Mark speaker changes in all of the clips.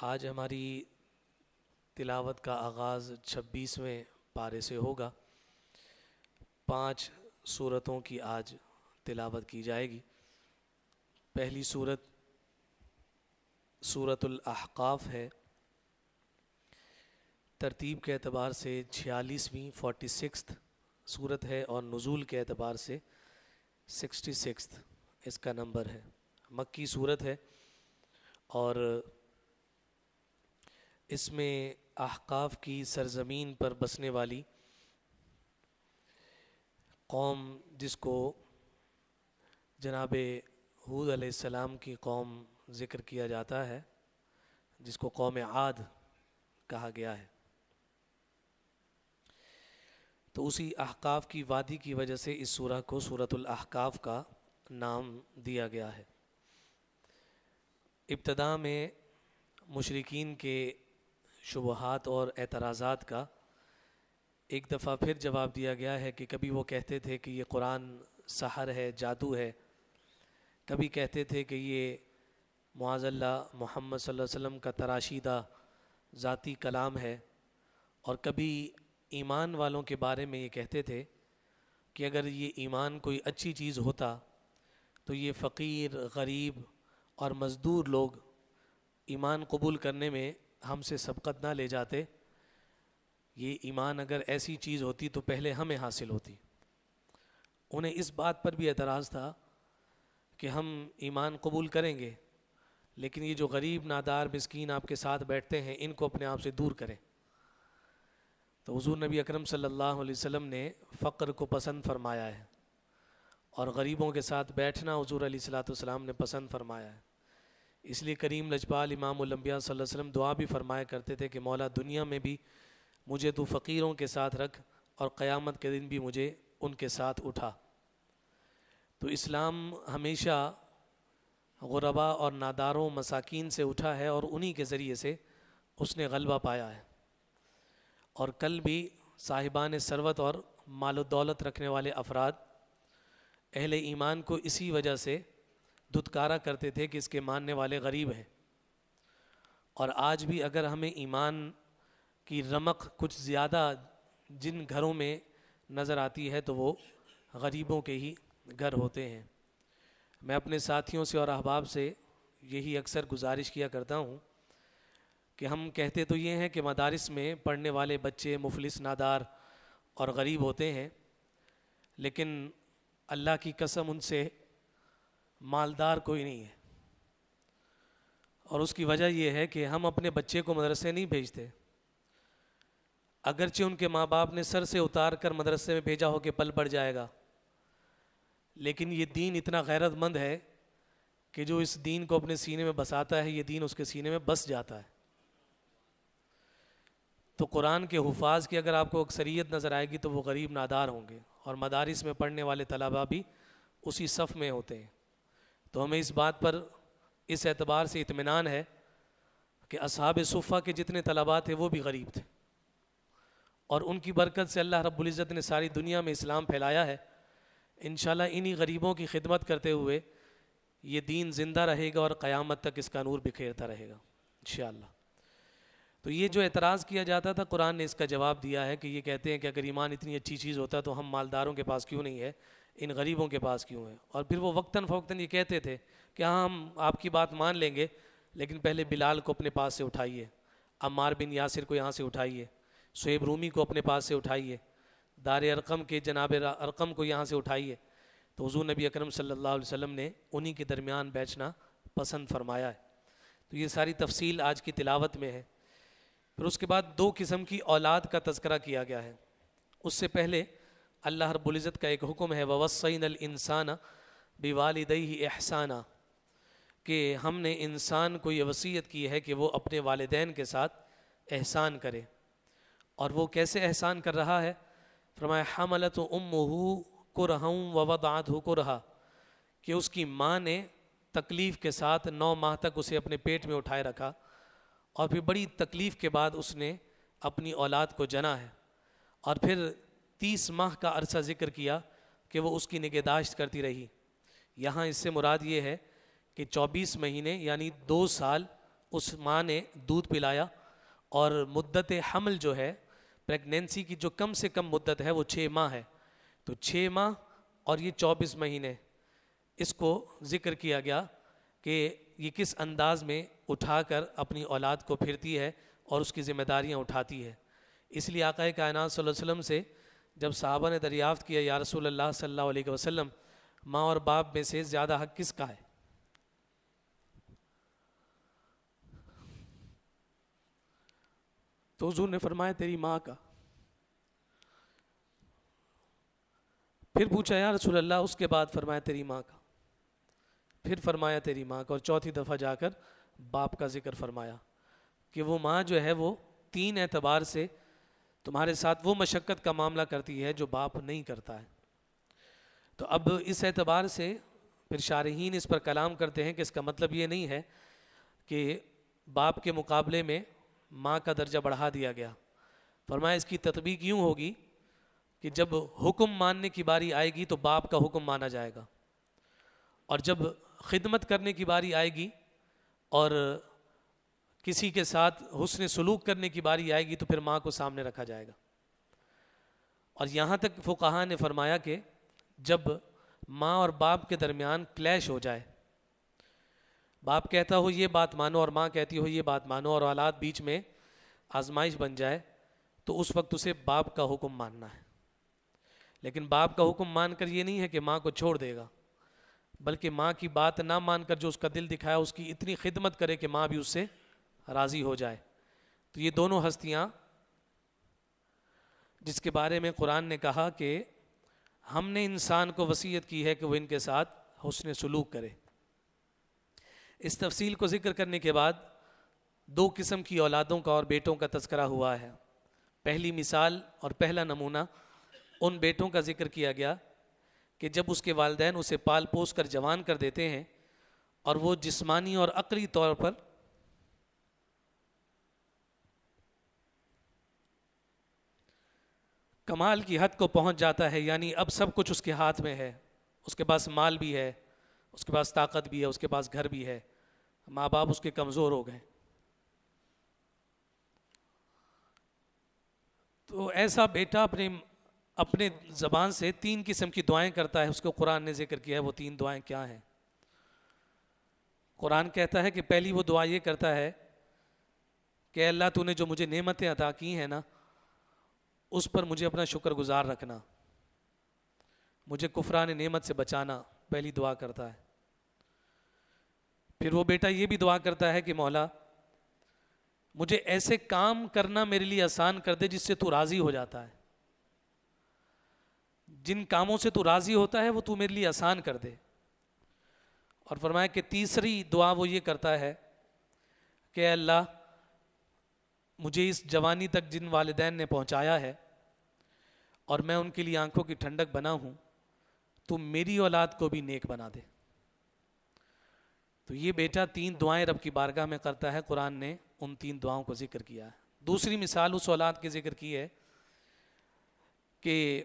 Speaker 1: آج ہماری تلاوت کا آغاز 26ویں پارے سے ہوگا۔ 5 سورتوں کی آج تلاوت کی جائے گی۔ پہلی سورت سورۃ الاحقاف ہے۔ ترتیب کے اعتبار سے 46ویں 46 سورت ہے اور نزول کے اعتبار سے 66 اس کا نمبر ہے۔ مکی سورت ہے اور اس میں احقاف کی سرزمین پر بسنے والی قوم، جس کو جناب ہود علیہ السلام کی قوم ذکر کیا جاتا ہے، جس کو قوم عاد کہا گیا ہے، تو اسی احقاف کی وادی کی وجہ سے اس سورہ کو سورۃ الاحقاف کا نام دیا گیا ہے۔ ابتدا میں مشرکین کے شبہات اور اعتراضات کا ایک دفعہ پھر جواب دیا گیا ہے کہ کبھی وہ کہتے تھے کہ یہ قرآن سحر ہے، جادو ہے، کبھی کہتے تھے کہ یہ معاذ اللہ محمد صلی اللہ علیہ وسلم کا تراشیدہ ذاتی کلام ہے، اور کبھی ایمان والوں کے بارے میں یہ کہتے تھے کہ اگر یہ ایمان کوئی اچھی چیز ہوتا تو یہ فقیر، غریب اور مزدور لوگ ایمان قبول کرنے میں ہم سے سبقت نہ لے جاتے۔ یہ ایمان اگر ایسی چیز ہوتی تو پہلے ہمیں حاصل ہوتی۔ انہیں اس بات پر بھی اعتراض تھا کہ ہم ایمان قبول کریں گے، لیکن یہ جو غریب، نادار، مسکین آپ کے ساتھ بیٹھتے ہیں، ان کو اپنے آپ سے دور کریں۔ تو حضور نبی اکرم صلی اللہ علیہ وسلم نے فقر کو پسند فرمایا ہے، اور غریبوں کے ساتھ بیٹھنا حضور علیہ الصلوۃ والسلام نے پسند فرمایا ہے۔ اس لیے کریم لجپال امام الانبیاء صلی اللہ علیہ وسلم دعا بھی فرمایا کرتے تھے کہ مولا دنیا میں بھی مجھے تو فقیروں کے ساتھ رکھ، اور قیامت کے دن بھی مجھے ان کے ساتھ اٹھا۔ تو اسلام ہمیشہ غربا اور ناداروں، مساکین سے اٹھا ہے، اور انہی کے ذریعے سے اس نے غلبہ پایا ہے۔ اور کل بھی صاحبان ثروت اور مال و دولت رکھنے والے افراد اہل ایمان کو اسی وجہ سے دھتکارا کرتے تھے کہ اس کے ماننے والے غریب ہیں۔ اور آج بھی اگر ہمیں ایمان کی رمق کچھ زیادہ جن گھروں میں نظر آتی ہے تو وہ غریبوں کے ہی گھر ہوتے ہیں۔ میں اپنے ساتھیوں سے اور احباب سے یہی اکثر گزارش کیا کرتا ہوں کہ ہم کہتے تو یہ ہیں کہ مدارس میں پڑھنے والے بچے مفلس، نادار اور غریب ہوتے ہیں، لیکن اللہ کی قسم ان سے مالدار کوئی نہیں ہے۔ اور اس کی وجہ یہ ہے کہ ہم اپنے بچے کو مدرسے نہیں بھیجتے، اگرچہ ان کے ماں باپ نے سر سے اتار کر مدرسے میں بھیجا ہو کہ پل بڑھ جائے گا، لیکن یہ دین اتنا غیرت مند ہے کہ جو اس دین کو اپنے سینے میں بساتا ہے، یہ دین اس کے سینے میں بس جاتا ہے۔ تو قرآن کے حفاظ کی اگر آپ کو اکثریت نظر آئے گی تو وہ غریب، نادار ہوں گے، اور مدارس میں پڑھنے والے طلباء بھی اسی صف میں ہوتے ہیں۔ تو ہمیں اس بات پر اس اعتبار سے اطمینان ہے کہ اصحاب صفہ کے جتنے طلباء تھے وہ بھی غریب تھے، اور ان کی برکت سے اللہ رب العزت نے ساری دنیا میں اسلام پھیلایا ہے۔ انشاءاللہ انہی غریبوں کی خدمت کرتے ہوئے یہ دین زندہ رہے گا، اور قیامت تک اس کا نور بکھیرتا رہے گا انشاءاللہ۔ تو یہ جو اعتراض کیا جاتا تھا، قرآن نے اس کا جواب دیا ہے کہ یہ کہتے ہیں کہ اگر ایمان اتنی اچھی چیز ہوتا تو ہم مالداروں کے پاس کیوں نہیں ہے، ان غریبوں کے پاس کیوں ہے۔ اور پھر وہ وقتاً فوقتاً یہ کہتے تھے کہ ہاں ہم آپ کی بات مان لیں گے، لیکن پہلے بلال کو اپنے پاس سے اٹھائیے، عمار بن یاسر کو یہاں سے اٹھائیے، صہیب رومی کو اپنے پاس سے اٹھائیے، دار ارقم کے جناب ارقم کو یہاں سے اٹھائیے۔ تو حضور نبی اکرم صلی اللہ علیہ وسلم نے انہی کے درمیان بیٹھنا پسند فرمایا ہے۔ تو یہ ساری تفصیل آج کی تلاوت میں ہے۔ پھر اس کے بعد 2 قسم کی اولاد کا تذکرہ کیا گیا ہے۔ اس سے پہلے اللہ رب العزت کا ایک حکم ہے وَوَصَّيْنَا الْإِنسَانَ بِوَالِدَيْهِ إِحْسَانًا، کہ ہم نے انسان کو یہ وصیت کی ہے کہ وہ اپنے والدین کے ساتھ احسان کرے۔ اور وہ کیسے احسان کر رہا ہے؟ فرمایا حَمَلَتْهُ أُمُّهُ كُرْهًا وَوَضَعَتْهُ كُرْهًا، کہ اس کی ماں نے تکلیف کے ساتھ 9 ماہ تک اسے اپنے پیٹ میں اٹھائے رکھا، اور پھر بڑی تکلیف کے بعد اس نے اپنی اولاد کو جنا ہے، اور پھر 30 ماہ کا عرصہ ذکر کیا کہ وہ اس کی نگہداشت کرتی رہی۔ یہاں اس سے مراد یہ ہے کہ 24 مہینے یعنی 2 سال اس ماں نے دودھ پلایا اور مدت حمل جو ہے پریگنینسی کی جو کم سے کم مدت ہے وہ 6 ماہ ہے، تو 6 ماہ اور یہ 24 مہینے اس کو ذکر کیا گیا کہ یہ کس انداز میں اٹھا کر اپنی اولاد کو پھرتی ہے اور اس کی ذمہ داریاں اٹھاتی ہے۔ اس لیے آقا کائنات صلی اللہ علیہ وسلم سے جب صحابہ نے دریافت کیا یا رسول اللہ صلی اللہ علیہ وسلم ماں اور باپ میں سے زیادہ حق کس کا ہے، تو حضور نے فرمایا تیری ماں کا۔ پھر پوچھا یا رسول اللہ اس کے بعد، فرمایا تیری ماں کا، پھر فرمایا تیری ماں کا، اور چوتھی دفعہ جا کر باپ کا ذکر فرمایا کہ وہ ماں جو ہے وہ 3 اعتبار سے تمہارے ساتھ وہ مشقت کا معاملہ کرتی ہے جو باپ نہیں کرتا ہے۔ تو اب اس اعتبار سے پھر شارحین اس پر کلام کرتے ہیں کہ اس کا مطلب یہ نہیں ہے کہ باپ کے مقابلے میں ماں کا درجہ بڑھا دیا گیا۔ فرمایا اس کی تطبیق یوں ہوگی کہ جب حکم ماننے کی باری آئے گی تو باپ کا حکم مانا جائے گا، اور جب خدمت کرنے کی باری آئے گی اور کسی کے ساتھ حسن سلوک کرنے کی باری آئے گی تو پھر ماں کو سامنے رکھا جائے گا۔ اور یہاں تک فقہا نے فرمایا کہ جب ماں اور باپ کے درمیان کلیش ہو جائے، باپ کہتا ہو یہ بات مانو اور ماں کہتی ہو یہ بات مانو، اور اولاد بیچ میں آزمائش بن جائے، تو اس وقت اسے باپ کا حکم ماننا ہے۔ لیکن باپ کا حکم مان کر یہ نہیں ہے کہ ماں کو چھوڑ دے گا، بلکہ ماں کی بات نہ مان کر جو اس کا دل دکھایا اس کی اتنی خدمت کرے کہ ماں بھی اس سے راضی ہو جائے۔ تو یہ دونوں ہستیاں جس کے بارے میں قرآن نے کہا کہ ہم نے انسان کو وصیت کی ہے کہ وہ ان کے ساتھ حسن سلوک کرے۔ اس تفصیل کو ذکر کرنے کے بعد 2 قسم کی اولادوں کا اور بیٹوں کا تذکرہ ہوا ہے۔ پہلی مثال اور پہلا نمونہ ان بیٹوں کا ذکر کیا گیا کہ جب اس کے والدین اسے پال پوس کر جوان کر دیتے ہیں اور وہ جسمانی اور عقلی طور پر کمال کی حد کو پہنچ جاتا ہے، یعنی اب سب کچھ اس کے ہاتھ میں ہے، اس کے پاس مال بھی ہے، اس کے پاس طاقت بھی ہے، اس کے پاس گھر بھی ہے، ماں باپ اس کے کمزور ہو گئے، تو ایسا بیٹا اپنے زبان سے 3 قسم کی دعائیں کرتا ہے۔ اس کو قرآن نے ذکر کیا ہے، وہ 3 دعائیں کیا ہیں؟ قرآن کہتا ہے کہ پہلی وہ دعا یہ کرتا ہے کہ اللہ تو نے جو مجھے نعمتیں عطا کی ہیں نا، اس پر مجھے اپنا شکر گزار رکھنا، مجھے کفران نعمت سے بچانا، پہلی دعا کرتا ہے۔ پھر وہ بیٹا یہ بھی دعا کرتا ہے کہ مولا مجھے ایسے کام کرنا میرے لیے آسان کر دے جس سے تو راضی ہو جاتا ہے، جن کاموں سے تو راضی ہوتا ہے وہ تو میرے لیے آسان کر دے۔ اور فرمایا کہ تیسری دعا وہ یہ کرتا ہے کہ اللہ مجھے اس جوانی تک جن والدین نے پہنچایا ہے اور میں ان کے لیے آنکھوں کی ٹھنڈک بنا ہوں، تو میری اولاد کو بھی نیک بنا دے۔ تو یہ بیٹا 3 دعائیں رب کی بارگاہ میں کرتا ہے۔ قرآن نے ان 3 دعاؤں کو ذکر کیا ہے۔ دوسری مثال اس اولاد کے ذکر کی ہے کہ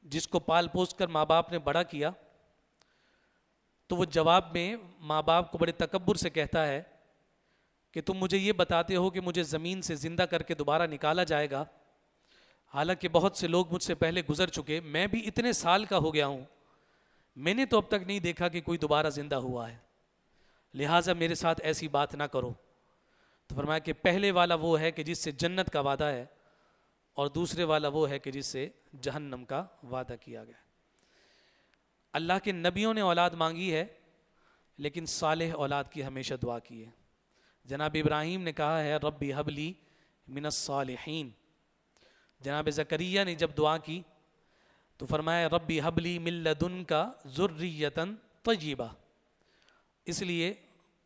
Speaker 1: جس کو پال پوس کر ماں باپ نے بڑا کیا، تو وہ جواب میں ماں باپ کو بڑے تکبر سے کہتا ہے کہ تم مجھے یہ بتاتے ہو کہ مجھے زمین سے زندہ کر کے دوبارہ نکالا جائے گا، حالانکہ بہت سے لوگ مجھ سے پہلے گزر چکے، میں بھی اتنے سال کا ہو گیا ہوں، میں نے تو اب تک نہیں دیکھا کہ کوئی دوبارہ زندہ ہوا ہے، لہٰذا میرے ساتھ ایسی بات نہ کرو۔ تو فرمایا کہ پہلے والا وہ ہے کہ جس سے جنت کا وعدہ ہے، اور دوسرے والا وہ ہے کہ جس سے جہنم کا وعدہ کیا گیا۔ اللہ کے نبیوں نے اولاد مانگی ہے، لیکن صالح اولاد کی ہمیشہ دعا کی ہے۔ جناب ابراہیم نے کہا ہے ربی حبلی من الصالحین۔ جناب زکریا نے جب دعا کی تو فرمایا ربی حبلی من لدنک ذریۃ طیبہ۔ اس لیے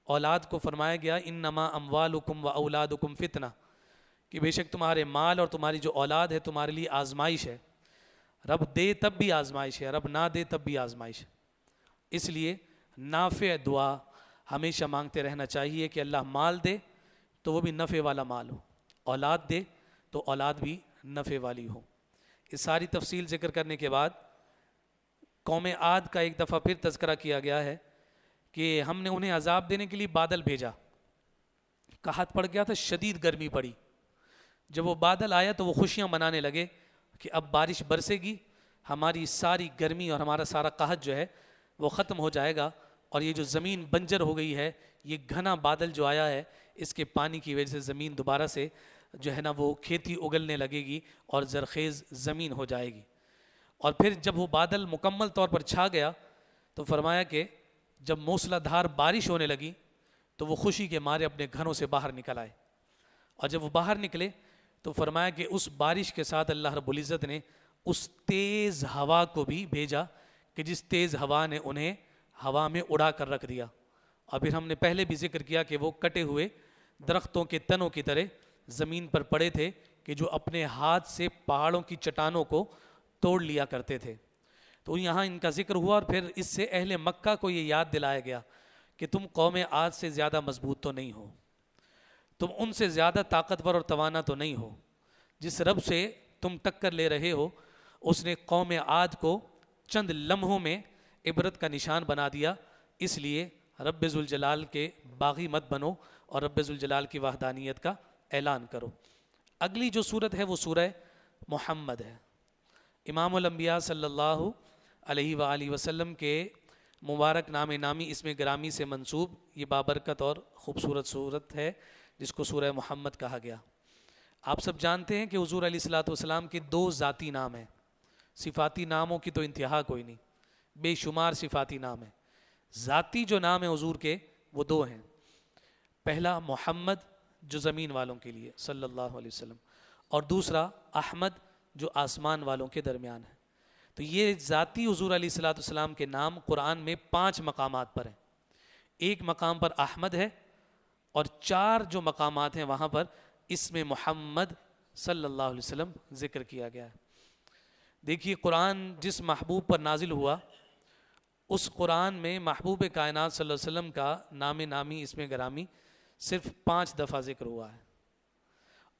Speaker 1: اولاد کو فرمایا گیا انما اموالکم و اولادکم فتنہ، کہ بے شک تمہارے مال اور تمہاری جو اولاد ہے تمہارے لیے آزمائش ہے، رب دے تب بھی آزمائش ہے، رب نہ دے تب بھی آزمائش ہے۔ اس لیے نافع دعا ہمیشہ مانگتے رہنا چاہیے کہ اللہ مال دے تو وہ بھی نفع والا مال ہو، اولاد دے تو اولاد بھی نفع والی ہو۔ اس ساری تفصیل ذکر کرنے کے بعد قوم عاد کا ایک دفعہ پھر تذکرہ کیا گیا ہے کہ ہم نے انہیں عذاب دینے کے لیے بادل بھیجا، قحط پڑ گیا تھا، شدید گرمی پڑی. جب وہ بادل آیا تو وہ خوشیاں منانے لگے کہ اب بارش برسے گی، ہماری ساری گرمی اور ہمارا سارا قحط جو ہے وہ ختم ہو جائے گا، اور یہ جو زمین بنجر ہو گئی ہے، یہ گھنا بادل جو آیا ہے اس کے پانی کی وجہ سے زمین دوبارہ سے جو ہے نا وہ کھیتی اگلنے لگے گی اور زرخیز زمین ہو جائے گی. اور پھر جب وہ بادل مکمل طور پر چھا گیا تو فرمایا کہ جب موسلا دھار بارش ہونے لگی تو وہ خوشی کے مارے اپنے گھروں سے باہر نکل آئے. اور جب وہ باہر نکلے تو فرمایا کہ اس بارش کے ساتھ اللہ رب العزت نے اس تیز ہوا کو بھی بھیجا کہ جس تیز ہوا نے انہیں ہوا میں اڑا کر رکھ دیا. اور پھر ہم نے پہلے بھی ذکر کیا کہ وہ کٹے ہوئے درختوں کے تنوں کی طرح زمین پر پڑے تھے کہ جو اپنے ہاتھ سے پہاڑوں کی چٹانوں کو توڑ لیا کرتے تھے. تو یہاں ان کا ذکر ہوا، اور پھر اس سے اہل مکہ کو یہ یاد دلایا گیا کہ تم قوم عاد سے زیادہ مضبوط تو نہیں ہو، تم ان سے زیادہ طاقتور اور توانا تو نہیں ہو. جس رب سے تم ٹکر لے رہے ہو اس نے قوم عاد کو چند لمحوں میں عبرت کا نشان بنا دیا. اس لیے رب ذوالجلال کے باغی مت بنو اور رب ذوالجلال کی وحدانیت کا اعلان کرو. اگلی جو صورت ہے وہ سورہ محمد ہے. امام الانبیاء صلی اللہ علیہ وآلہ وسلم کے مبارک نام نامی اس میں گرامی سے منسوب یہ بابرکت اور خوبصورت صورت ہے جس کو سورہ محمد کہا گیا. آپ سب جانتے ہیں کہ حضور علیہ الصلوۃ والسلام کے 2 ذاتی نام ہیں. صفاتی ناموں کی تو انتہا کوئی نہیں، بے شمار صفاتی نام ہیں. ذاتی جو نام ہیں حضور کے وہ 2 ہیں. پہلا محمد جو زمین والوں کے لیے صلی اللہ علیہ وسلم، اور دوسرا احمد جو آسمان والوں کے درمیان ہے. تو یہ ذاتی حضور علیہ الصلوۃ والسلام کے نام قرآن میں 5 مقامات پر ہیں. ایک مقام پر احمد ہے اور 4 جو مقامات ہیں وہاں پر اس میں محمد صلی اللہ علیہ وسلم ذکر کیا گیا ہے. دیکھیے قرآن جس محبوب پر نازل ہوا اس قرآن میں محبوب کائنات صلی اللہ علیہ وسلم کا نام نامی اس میں گرامی صرف 5 دفعہ ذکر ہوا ہے.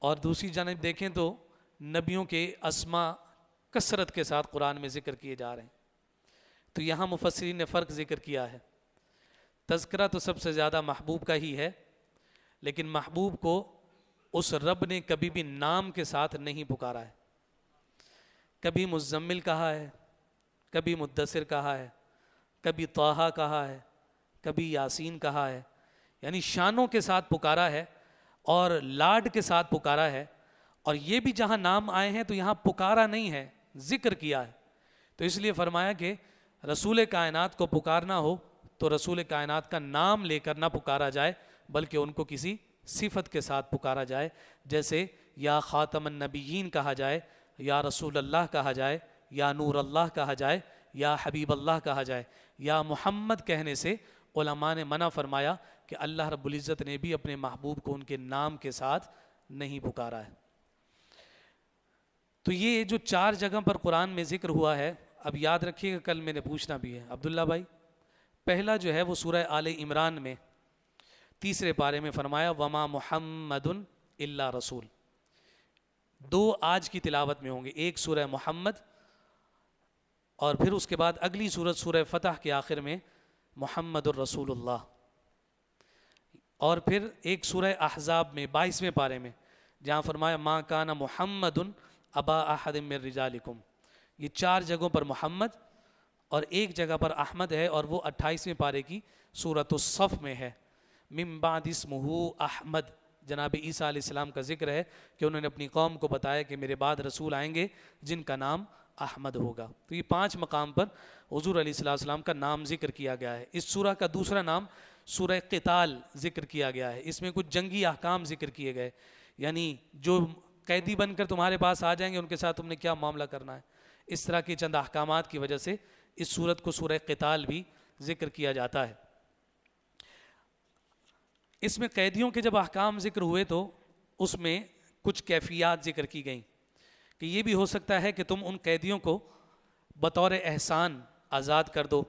Speaker 1: اور دوسری جانب دیکھیں تو نبیوں کے اسماء کثرت کے ساتھ قرآن میں ذکر کیے جا رہے ہیں. تو یہاں مفسرین نے فرق ذکر کیا ہے. تذکرہ تو سب سے زیادہ محبوب کا ہی ہے، لیکن محبوب کو اس رب نے کبھی بھی نام کے ساتھ نہیں پکارا ہے. کبھی مزمل کہا ہے، کبھی مدثر کہا ہے، کبھی طٰہٰ کہا ہے، کبھی یاسین کہا ہے. یعنی شانوں کے ساتھ پکارا ہے اور لاڈ کے ساتھ پکارا ہے. اور یہ بھی جہاں نام آئے ہیں تو یہاں پکارا نہیں ہے، ذکر کیا ہے. تو اس لیے فرمایا کہ رسول کائنات کو پکارنا ہو تو رسول کائنات کا نام لے کر نہ پکارا جائے بلکہ ان کو کسی صفت کے ساتھ پکارا جائے. جیسے یا خاتم النبیین کہا جائے، یا رسول اللہ کہا جائے، یا نور اللہ کہا جائے، یا حبیب اللہ کہا جائے. یا محمد کہنے سے علماء نے منع فرمایا کہ اللہ رب العزت نے بھی اپنے محبوب کو ان کے نام کے ساتھ نہیں پکارا ہے. تو یہ جو 4 جگہ پر قرآن میں ذکر ہوا ہے، اب یاد رکھیے گا کل میں نے پوچھنا بھی ہے عبداللہ بھائی. پہلا جو ہے وہ سورہ آل عمران میں 3 پارے میں فرمایا وما محمد الا رسول. 2 آج کی تلاوت میں ہوں گے، ایک سورہ محمد اور پھر اس کے بعد اگلی سورت سورہ فتح کے آخر میں محمد الرسول اللہ، اور پھر ایک سورہ احزاب میں 22ویں پارے میں جہاں فرمایا ما کان محمد ابا احد من رجالکم. یہ 4 جگہوں پر محمد اور ایک جگہ پر احمد ہے، اور وہ 28ویں پارے کی سورۃ الصف میں ہے. من بعد اسمہ احمد، جناب عیسیٰ علیہ السلام کا ذکر ہے کہ انہوں نے اپنی قوم کو بتایا کہ میرے بعد رسول آئیں گے جن کا نام احمد ہوگا. تو یہ 5 مقام پر حضور علیہ السلام کا نام ذکر کیا گیا ہے. اس سورہ کا دوسرا نام سورہ قتال ذکر کیا گیا ہے. اس میں کچھ جنگی احکام ذکر کیے گئے، یعنی جو قیدی بن کر تمہارے پاس آ جائیں گے ان کے ساتھ تم نے کیا معاملہ کرنا ہے. اس طرح کے چند احکامات کی وجہ سے اس سورت کو سورہ قتال بھی ذکر کیا جاتا ہے. اس میں قیدیوں کے جب احکام ذکر ہوئے تو اس میں کچھ کیفیات ذکر کی گئیں کہ یہ بھی ہو سکتا ہے کہ تم ان قیدیوں کو بطور احسان آزاد کر دو.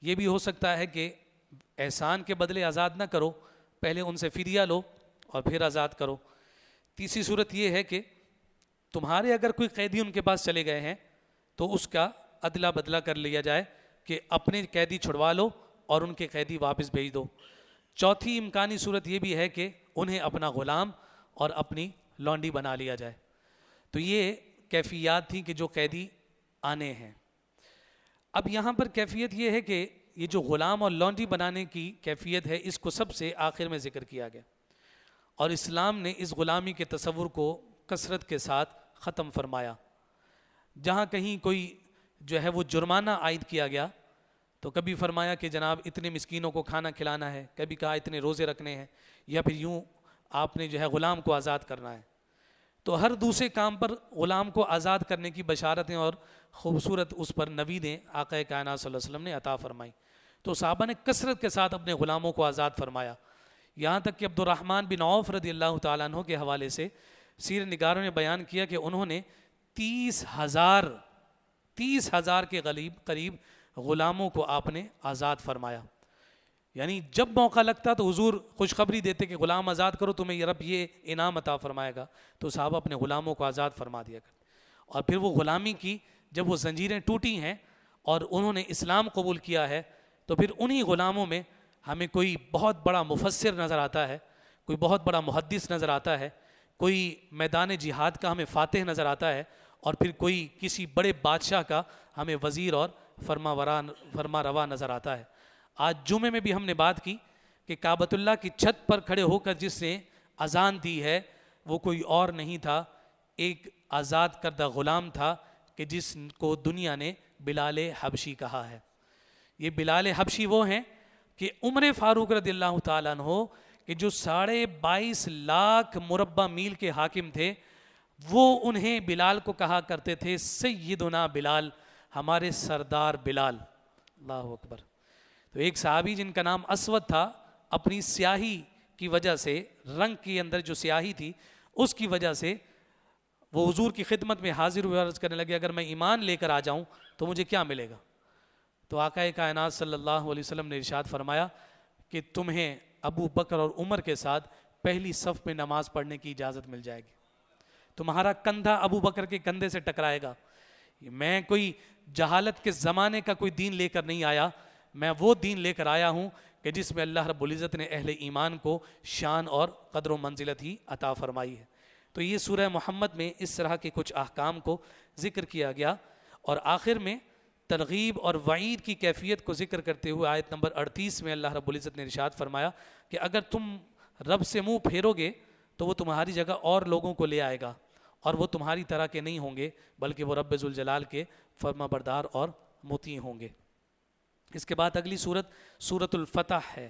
Speaker 1: یہ بھی ہو سکتا ہے کہ احسان کے بدلے آزاد نہ کرو، پہلے ان سے فدیہ لو اور پھر آزاد کرو. تیسری صورت یہ ہے کہ تمہارے اگر کوئی قیدی ان کے پاس چلے گئے ہیں تو اس کا ادلا بدلہ کر لیا جائے کہ اپنے قیدی چھڑوا لو اور ان کے قیدی واپس بھیج دو. چوتھی امکانی صورت یہ بھی ہے کہ انہیں اپنا غلام اور اپنی لونڈی بنا لیا جائے۔ تو یہ کیفیات تھیں کہ جو قیدی آنے ہیں۔ اب یہاں پر کیفیت یہ ہے کہ یہ جو غلام اور لونڈی بنانے کی کیفیت ہے، اس کو سب سے آخر میں ذکر کیا گیا، اور اسلام نے اس غلامی کے تصور کو کثرت کے ساتھ ختم فرمایا۔ جہاں کہیں کوئی جو ہے وہ جرمانہ عائد کیا گیا تو کبھی فرمایا کہ جناب اتنے مسکینوں کو کھانا کھلانا ہے، کبھی کہا اتنے روزے رکھنے ہیں، یا پھر یوں آپ نے جو ہے غلام کو آزاد کرنا ہے۔ تو ہر دوسرے کام پر غلام کو آزاد کرنے کی بشارتیں اور خوبصورت اس پر نویدیں آقا کائنات صلی اللہ علیہ وسلم نے عطا فرمائی۔ تو صحابہ نے کثرت کے ساتھ اپنے غلاموں کو آزاد فرمایا، یہاں تک کہ عبد الرحمن بن عوف رضی اللہ تعالیٰ عنہ کے حوالے سے سیرت نگاروں نے بیان کیا کہ انہوں نے 30,000 کے قریب غلاموں کو آپ نے آزاد فرمایا۔ یعنی جب موقع لگتا تو حضور خوشخبری دیتے کہ غلام آزاد کرو، تمہیں یہ رب یہ انعام عطا فرمائے گا، تو صحابہ اپنے غلاموں کو آزاد فرما دیا کرتے۔ اور پھر وہ غلامی کی جب وہ زنجیریں ٹوٹی ہیں اور انہوں نے اسلام قبول کیا ہے، تو پھر انہی غلاموں میں ہمیں کوئی بہت بڑا مفسر نظر آتا ہے، کوئی بہت بڑا محدث نظر آتا ہے، کوئی میدان جہاد کا ہمیں فاتح نظر آتا ہے، اور پھر کوئی کسی بڑے بادشاہ کا ہمیں وزیر اور فرما روا نظر آتا ہے۔ آج جمعے میں بھی ہم نے بات کی کہ کعبۃ اللہ کی چھت پر کھڑے ہو کر جس نے اذان دی ہے وہ کوئی اور نہیں تھا، ایک آزاد کردہ غلام تھا کہ جس کو دنیا نے بلال حبشی کہا ہے۔ یہ بلال حبشی وہ ہیں کہ عمر فاروق رضی اللہ تعالیٰ عنہ کہ جو 22.5 لاکھ مربع میل کے حاکم تھے، وہ انہیں بلال کو کہا کرتے تھے سیدنا بلال، ہمارے سردار بلال۔ اللہ اکبر۔ تو ایک صحابی جن کا نام اسود تھا، اپنی سیاہی کی وجہ سے، رنگ کے اندر جو سیاہی تھی اس کی وجہ سے وہ حضور کی خدمت میں حاضر ہوئے، عرض کرنے لگے اگر میں ایمان لے کر آ جاؤں تو مجھے کیا ملے گا؟ تو آقا کائنات صلی اللہ علیہ وسلم نے ارشاد فرمایا کہ تمہیں ابو بکر اور عمر کے ساتھ پہلی صف میں نماز پڑھنے کی اجازت مل جائے گی، تمہارا کندھا ابو بکر کے کندھے سے ٹکرائے گا۔ میں کوئی جہالت کے زمانے کا کوئی دین لے کر نہیں آیا، میں وہ دین لے کر آیا ہوں کہ جس میں اللہ رب العزت نے اہل ایمان کو شان اور قدر و منزلت ہی عطا فرمائی ہے۔ تو یہ سورہ محمد میں اس طرح کے کچھ احکام کو ذکر کیا گیا، اور آخر میں ترغیب اور وعید کی کیفیت کو ذکر کرتے ہوئے آیت نمبر 38 میں اللہ رب العزت نے ارشاد فرمایا کہ اگر تم رب سے منہ پھیرو گے تو وہ تمہاری جگہ اور لوگوں کو لے آئے گا، اور وہ تمہاری طرح کے نہیں ہوں گے بلکہ وہ رب ذوالجلال کے فرما بردار اور مطیع ہوں گے۔ اس کے بعد اگلی سورت سورۃ الفتح ہے۔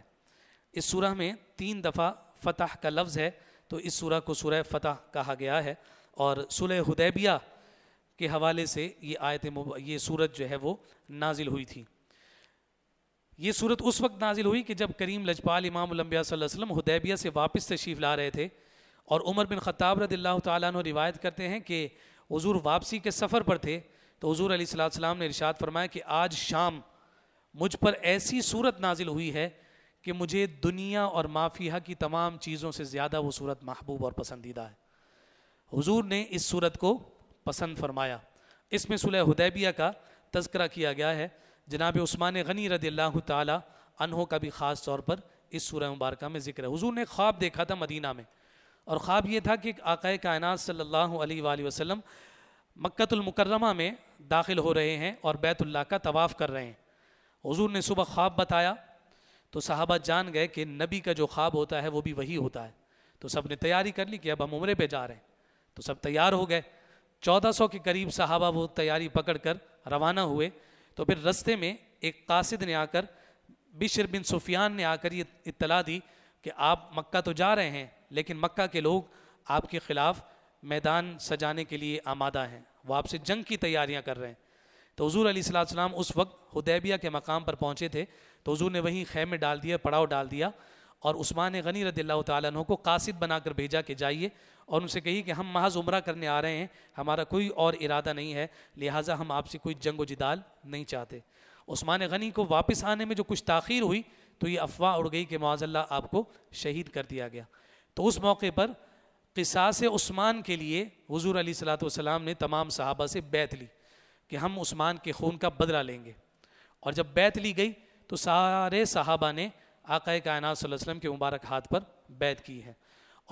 Speaker 1: اس سورہ میں 3 دفعہ فتح کا لفظ ہے، تو اس سورہ کو سورہ فتح کہا گیا ہے، اور صلح حدیبیہ کے حوالے سے یہ سورت جو ہے وہ نازل ہوئی تھی۔ یہ سورت اس وقت نازل ہوئی کہ جب کریم لجپال امام الانبیاء صلی اللہ علیہ وسلم حدیبیہ سے واپس تشریف لا رہے تھے، اور عمر بن خطاب رضی اللہ تعالیٰ عنہ روایت کرتے ہیں کہ حضور واپسی کے سفر پر تھے، تو حضور علیہ السلام نے ارشاد فرمایا کہ آج شام مجھ پر ایسی صورت نازل ہوئی ہے کہ مجھے دنیا اور ما فیہا کی تمام چیزوں سے زیادہ وہ صورت محبوب اور پسندیدہ ہے۔ حضور نے اس صورت کو پسند فرمایا۔ اس میں صلح حدیبیہ کا تذکرہ کیا گیا ہے۔ جناب عثمان غنی رضی اللہ تعالی عنہ کا بھی خاص طور پر اس سورہ مبارکہ میں ذکر ہے۔ حضور نے خواب دیکھا تھا مدینہ میں، اور خواب یہ تھا کہ آقا کائنات صلی اللہ علیہ وآلہ وسلم مکۃ المکرمہ میں داخل ہو رہے ہیں اور بیت اللہ کا طواف کر رہے ہیں۔ حضور نے صبح خواب بتایا تو صحابہ جان گئے کہ نبی کا جو خواب ہوتا ہے وہ بھی وہی ہوتا ہے، تو سب نے تیاری کر لی کہ اب ہم عمرے پہ جا رہے ہیں، تو سب تیار ہو گئے۔ 1400 کے قریب صحابہ وہ تیاری پکڑ کر روانہ ہوئے۔ تو پھر رستے میں ایک قاصد نے آ کر، بشر بن سفیان نے آ کر یہ اطلاع دی کہ آپ مکہ تو جا رہے ہیں، لیکن مکہ کے لوگ آپ کے خلاف میدان سجانے کے لیے آمادہ ہیں، وہ آپ سے جنگ کی تیاریاں کر رہے ہیں۔ تو حضور علیہ السلام اس وقت حدیبیہ کے مقام پر پہنچے تھے، تو حضور نے وہیں خیمے ڈال دیا، پڑاؤ ڈال دیا، اور عثمان غنی رضی اللہ تعالیٰ عنہ کو قاصد بنا کر بھیجا کہ جائیے اور ان سے کہیے کہ ہم محض عمرہ کرنے آ رہے ہیں، ہمارا کوئی اور ارادہ نہیں ہے، لہٰذا ہم آپ سے کوئی جنگ و جدال نہیں چاہتے۔ عثمان غنی کو واپس آنے میں جو کچھ تاخیر ہوئی تو یہ افواہ اڑ گئی کہ معاذ اللہ آپ کو شہید کر دیا گیا۔ تو اس موقع پر قصاص عثمان کے لیے حضور علیہ الصلوۃ والسلام نے تمام صحابہ سے بیعت لی کہ ہم عثمان کے خون کا بدلہ لیں گے، اور جب بیعت لی گئی تو سارے صحابہ نے آقا کائنات صلی اللہ علیہ وسلم کے مبارک ہاتھ پر بیعت کی ہے۔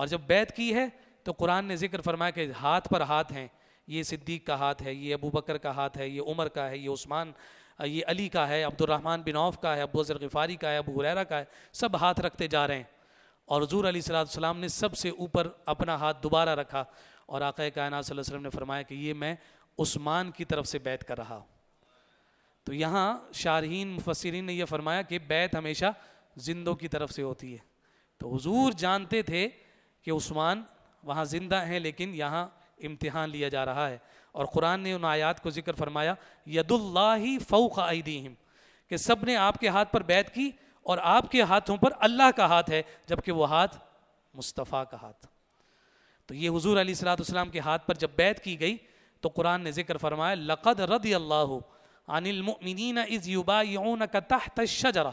Speaker 1: اور جب بیعت کی ہے تو قرآن نے ذکر فرمایا کہ ہاتھ پر ہاتھ ہیں، یہ صدیق کا ہاتھ ہے، یہ ابو بکر کا ہاتھ ہے، یہ عمر کا ہے، یہ عثمان، یہ علی کا ہے، عبد الرحمن بن عوف کا ہے، ابو ذر غفاری کا ہے، ابو ہریرہ کا ہے، سب ہاتھ رکھتے جا رہے ہیں. اور حضور علیہ الصلوۃ والسلام نے سب سے اوپر اپنا ہاتھ دوبارہ رکھا اور آقا کائنات صلی اللہ علیہ وسلم نے فرمایا کہ یہ میں عثمان کی طرف سے بیعت کر رہا ہوں. تو یہاں شارحین مفسرین نے یہ فرمایا کہ بیعت ہمیشہ زندوں کی طرف سے ہوتی ہے. تو حضور جانتے تھے کہ عثمان وہاں زندہ ہیں، لیکن یہاں امتحان لیا جا رہا ہے. اور قرآن نے ان آیات کو ذکر فرمایا ید اللہ فوق ایدیہم، کہ سب نے آپ کے ہاتھ پر بیعت کی اور آپ کے ہاتھوں پر اللہ کا ہاتھ ہے، جبکہ وہ ہاتھ مصطفیٰ کا ہاتھ. تو یہ حضور علیہ الصلوۃ والسلام کے ہاتھ پر جب بیعت کی گئی تو قرآن نے ذکر فرمایا لقد رضی اللہ عن المؤمنین اذ یبایعونک تحت الشجرہ،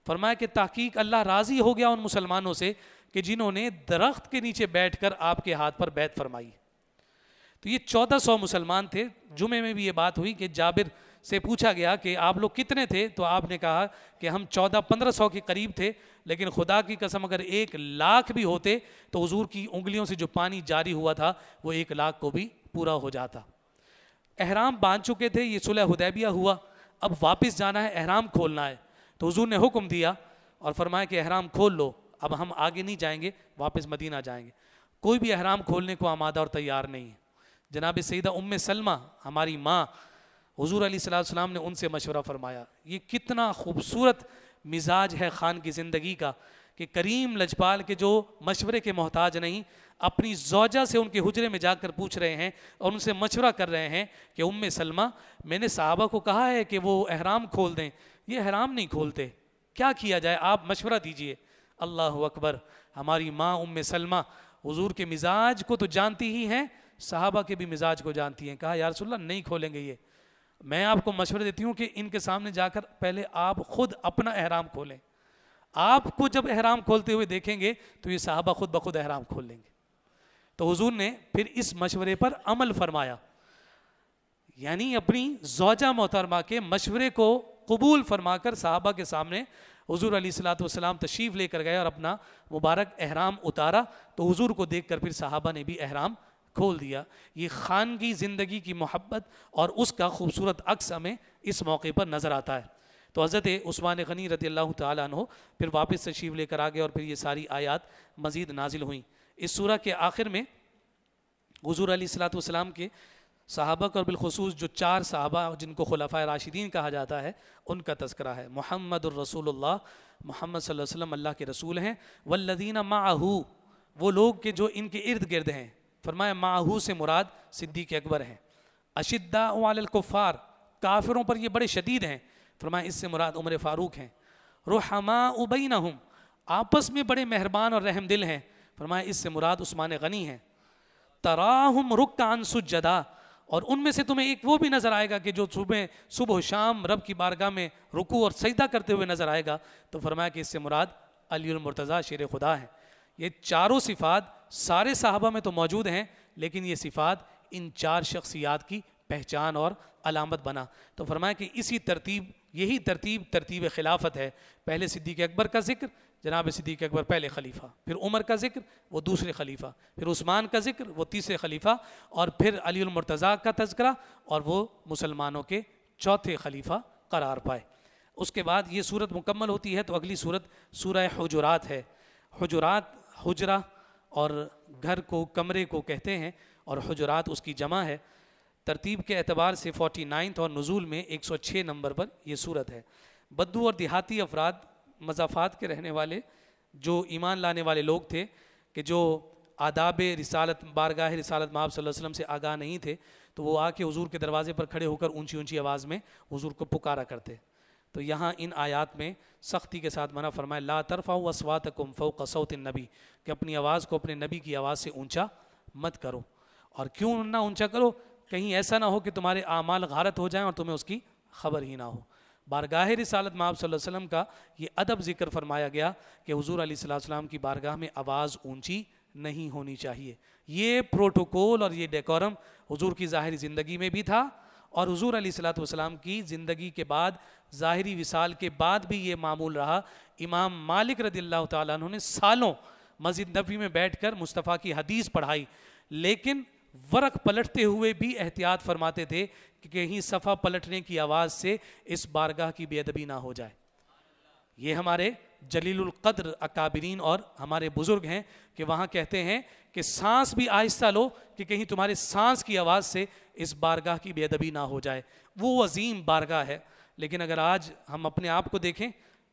Speaker 1: فرمایا کہ تحقیق اللہ راضی ہو گیا ان مسلمانوں سے کہ جنہوں نے درخت کے نیچے بیٹھ کر آپ کے ہاتھ پر بیعت فرمائی. تو یہ 1400 مسلمان تھے. جمعے میں بھی یہ بات ہوئی کہ جابر سے پوچھا گیا کہ آپ لوگ کتنے تھے، تو آپ نے کہا کہ ہم 1400-1500 کے قریب تھے، لیکن خدا کی قسم اگر 1,00,000 بھی ہوتے تو حضور کی انگلیوں سے جو پانی جاری ہوا تھا وہ 1,00,000 کو بھی پورا ہو جاتا. احرام باندھ چکے تھے، یہ صلح حدیبیہ ہوا، اب واپس جانا ہے، احرام کھولنا ہے. تو حضور نے حکم دیا اور فرمایا کہ احرام کھول لو، اب ہم آگے نہیں جائیں گے، واپس مدینہ جائیں گے. کوئی بھی احرام کھولنے کو آمادہ اور تیار نہیں ہے. جناب سیدہ ام سلمہ ہماری ماں، حضور علیہ الصلوۃ والسلام نے ان سے مشورہ فرمایا. یہ کتنا خوبصورت مزاج ہے خان کی زندگی کا کہ کریم لجپال کے جو مشورے کے محتاج نہیں، اپنی زوجہ سے ان کے حجرے میں جا کر پوچھ رہے ہیں اور ان سے مشورہ کر رہے ہیں کہ ام سلمہ میں نے صحابہ کو کہا ہے کہ وہ احرام کھول دیں، یہ احرام نہیں کھولتے، کیا کیا جائے، آپ مشورہ دیجئے. اللہ اکبر. ہماری ماں ام سلمہ حضور کے مزاج کو تو جانتی ہی ہیں، صحابہ کے بھی مزاج کو جانتی ہیں. کہا یا رسول اللہ نہیں کھولیں گے، یہ میں آپ کو مشورہ دیتی ہوں کہ ان کے سامنے جا کر پہلے آپ خود اپنا احرام کھولیں. آپ کو جب احرام کھولتے ہوئے دیکھیں گے تو یہ صحابہ خود بخود احرام کھول لیں گے. تو حضور نے پھر اس مشورے پر عمل فرمایا، یعنی اپنی زوجہ محترمہ کے مشورے کو قبول فرما کر صحابہ کے سامنے حضور علیہ الصلوۃ والسلام تشریف لے کر گئے اور اپنا مبارک احرام اتارا. تو حضور کو دیکھ کر پھر صحابہ نے بھی احرام کھول دیا. یہ خانگی زندگی کی محبت اور اس کا خوبصورت عکس ہمیں اس موقع پر نظر آتا ہے. تو حضرت عثمان غنی رضی اللہ تعالیٰ عنہ پھر واپس تشریف لے کر آگے اور پھر یہ ساری آیات مزید نازل ہوئیں. اس سورہ کے آخر میں حضور علیہ الصلوۃ والسلام کے صحابہ اور بالخصوص جو 4 صحابہ جن کو خلفائے راشدین کہا جاتا ہے ان کا تذکرہ ہے. محمد الرسول اللہ، محمد صلی اللہ علیہ وسلم اللہ کے رسول ہیں. والذین معہ، وہ لوگ کہ جو ان کے ارد گرد ہیں. فرمایا معہ سے مراد صدیق اکبر ہیں. اشداء علی الکفار، کافروں پر یہ بڑے شدید ہیں. فرمایا اس سے مراد عمر فاروق ہیں. رحماء بینہم، آپس میں بڑے مہربان اور رحم دل ہیں. فرمایا اس سے مراد عثمان غنی ہیں. تراہم رکعا سجدا، اور ان میں سے تمہیں ایک وہ بھی نظر آئے گا کہ جو صبح و شام رب کی بارگاہ میں رکوع اور سجدہ کرتے ہوئے نظر آئے گا. تو فرمایا کہ اس سے مراد علی المرتضیٰ شیر خدا ہیں. یہ چاروں صفات سارے صحابہ میں تو موجود ہیں، لیکن یہ صفات ان 4 شخصیات کی پہچان اور علامت بنا. تو فرمایا کہ اسی ترتیب، یہی ترتیب خلافت ہے. پہلے صدیق اکبر کا ذکر، جناب صدیق اکبر پہلے خلیفہ، پھر عمر کا ذکر وہ دوسرے خلیفہ، پھر عثمان کا ذکر وہ تیسرے خلیفہ، اور پھر علی المرتضیٰ کا تذکرہ اور وہ مسلمانوں کے چوتھے خلیفہ قرار پائے. اس کے بعد یہ صورت مکمل ہوتی ہے تو اگلی صورت سورہ حجرات ہے. حجرات حجرہ اور گھر کو، کمرے کو کہتے ہیں، اور حجرات اس کی جمع ہے. ترتیب کے اعتبار سے 49 اور نزول میں 106 نمبر پر یہ صورت ہے. بدو اور دیہاتی افراد، مضافات کے رہنے والے جو ایمان لانے والے لوگ تھے کہ جو آداب رسالت، بارگاہ رسالت مآب صلی اللہ علیہ وسلم سے آگاہ نہیں تھے، تو وہ آ کے حضور کے دروازے پر کھڑے ہو کر اونچی اونچی آواز میں حضور کو پکارا کرتے. تو یہاں ان آیات میں سختی کے ساتھ منع فرمایا لا ترفعوا اصواتکم فوق صوت النبی، کہ اپنی آواز کو اپنے نبی کی آواز سے اونچا مت کرو. اور کیوں نہ اونچا کرو؟ کہیں ایسا نہ ہو کہ تمہارے اعمال غارت ہو جائیں اور تمہیں اس کی خبر ہی نہ ہو. بارگاہ رسالت مآب صلی اللہ علیہ وسلم کا یہ ادب ذکر فرمایا گیا کہ حضور علیہ الصلوۃ والسلام کی بارگاہ میں آواز اونچی نہیں ہونی چاہیے. یہ پروٹوکول اور یہ ڈیکورم حضور کی ظاہری زندگی میں بھی تھا، اور حضور علیہ الصلوۃ والسلام کی زندگی کے بعد، ظاہری وصال کے بعد بھی یہ معمول رہا. امام مالک رضی اللہ تعالیٰ عنہ نے سالوں مسجد نبوی میں بیٹھ کر مصطفیٰ کی حدیث پڑھائی، لیکن ورق پلٹتے ہوئے بھی احتیاط فرماتے تھے کہ کہیں صفحہ پلٹنے کی آواز سے اس بارگاہ کی بے ادبی نہ ہو جائے۔ یہ ہمارے جلیل القدر اکابرین اور ہمارے بزرگ ہیں کہ وہاں کہتے ہیں کہ سانس بھی آہستہ لو کہ کہیں تمہارے سانس کی آواز سے اس بارگاہ کی بے ادبی نہ ہو جائے۔ وہ عظیم بارگاہ ہے، لیکن اگر آج ہم اپنے آپ کو دیکھیں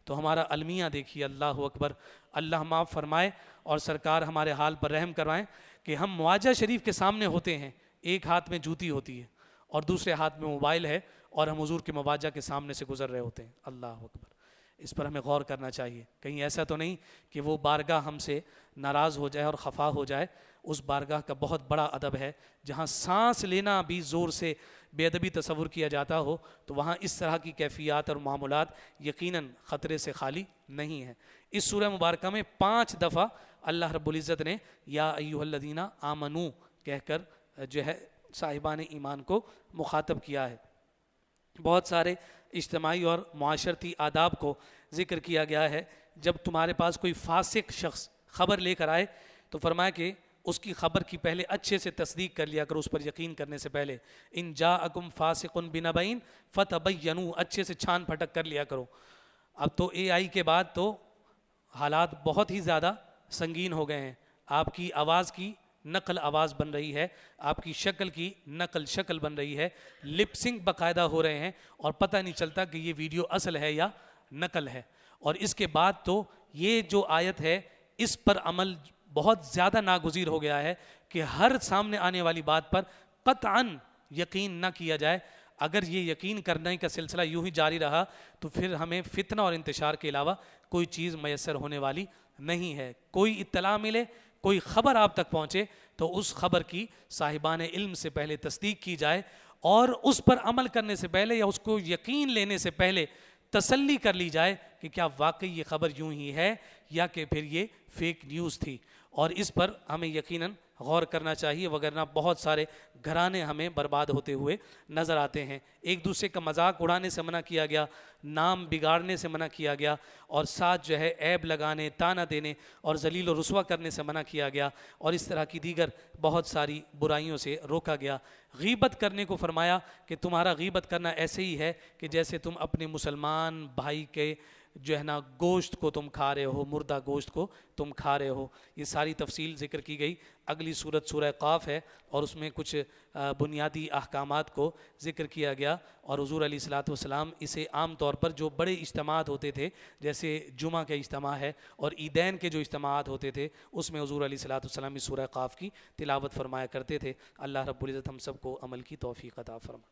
Speaker 1: تو ہمارا المیہ دیکھیے، اللہ اکبر، اللہ معاف فرمائے اور سرکار ہمارے حال پر رحم کروائیں کہ ہم مواجہ شریف کے سامنے ہوتے ہیں، ایک ہاتھ میں جوتی ہوتی ہے اور دوسرے ہاتھ میں موبائل ہے، اور ہم حضور کے مواجہ کے سامنے سے گزر رہے ہوتے ہیں۔ اللہ اکبر، اس پر ہمیں غور کرنا چاہیے، کہیں ایسا تو نہیں کہ وہ بارگاہ ہم سے ناراض ہو جائے اور خفا ہو جائے۔ اس بارگاہ کا بہت بڑا ادب ہے، جہاں سانس لینا بھی زور سے بے ادبی تصور کیا جاتا ہو، تو وہاں اس طرح کی کیفیات اور معاملات یقیناً خطرے سے خالی نہیں ہیں۔ اس سورہ مبارکہ میں 5 دفعہ اللہ رب العزت نے یا ایھا الذین آمنو کہہ کر جو ہے صاحبان ایمان کو مخاطب کیا ہے۔ بہت سارے اجتماعی اور معاشرتی آداب کو ذکر کیا گیا ہے۔ جب تمہارے پاس کوئی فاسق شخص خبر لے کر آئے تو فرمایا کہ اس کی خبر کی پہلے اچھے سے تصدیق کر لیا کرو، اس پر یقین کرنے سے پہلے۔ ان جاءکم فاسق بنبأ فتبینوا، اچھے سے چھان پھٹک کر لیا کرو۔ اب تو اے آئی کے بعد تو حالات بہت ہی زیادہ سنگین ہو گئے ہیں۔ آپ کی آواز کی نقل آواز بن رہی ہے، آپ کی شکل کی نقل شکل بن رہی ہے، لپ سنک باقاعدہ ہو رہے ہیں اور پتہ نہیں چلتا کہ یہ ویڈیو اصل ہے یا نقل ہے۔ اور اس کے بعد تو یہ جو آیت ہے اس پر عمل بہت زیادہ ناگزیر ہو گیا ہے کہ ہر سامنے آنے والی بات پر قطعاً یقین نہ کیا جائے۔ اگر یہ یقین کرنے کا سلسلہ یوں ہی جاری رہا تو پھر ہمیں فتنہ اور انتشار کے علاوہ کوئی چیز میسر ہونے والی نہیں ہے۔ کوئی اطلاع ملے، کوئی خبر آپ تک پہنچے تو اس خبر کی صاحبان علم سے پہلے تصدیق کی جائے، اور اس پر عمل کرنے سے پہلے یا اس کو یقین لینے سے پہلے تسلی کر لی جائے کہ کیا واقعی یہ خبر یوں ہی ہے یا کہ پھر یہ فیک نیوز تھی۔ اور اس پر ہمیں یقیناً غور کرنا چاہیے، وگرنہ بہت سارے گھرانے ہمیں برباد ہوتے ہوئے نظر آتے ہیں۔ ایک دوسرے کا مذاق اڑانے سے منع کیا گیا، نام بگاڑنے سے منع کیا گیا، اور ساتھ جو ہے عیب لگانے، تانا دینے اور ذلیل و رسوا کرنے سے منع کیا گیا، اور اس طرح کی دیگر بہت ساری برائیوں سے روکا گیا۔ غیبت کرنے کو فرمایا کہ تمہارا غیبت کرنا ایسے ہی ہے کہ جیسے تم اپنے مسلمان بھائی کے جو ہے نا گوشت کو تم کھا رہے ہو، مردہ گوشت کو تم کھا رہے ہو۔ یہ ساری تفصیل ذکر کی گئی۔ اگلی سورت سورہ قاف ہے اور اس میں کچھ بنیادی احکامات کو ذکر کیا گیا، اور حضور علیہ الصلوۃ والسلام اسے عام طور پر جو بڑے اجتماعات ہوتے تھے، جیسے جمعہ کا اجتماع ہے اور عیدین کے جو اجتماعات ہوتے تھے، اس میں حضور علیہ الصلوۃ والسلام اس سورہ قاف کی تلاوت فرمایا کرتے تھے۔ اللہ رب العزت ہم سب کو عمل کی توفیق عطا فرمائے۔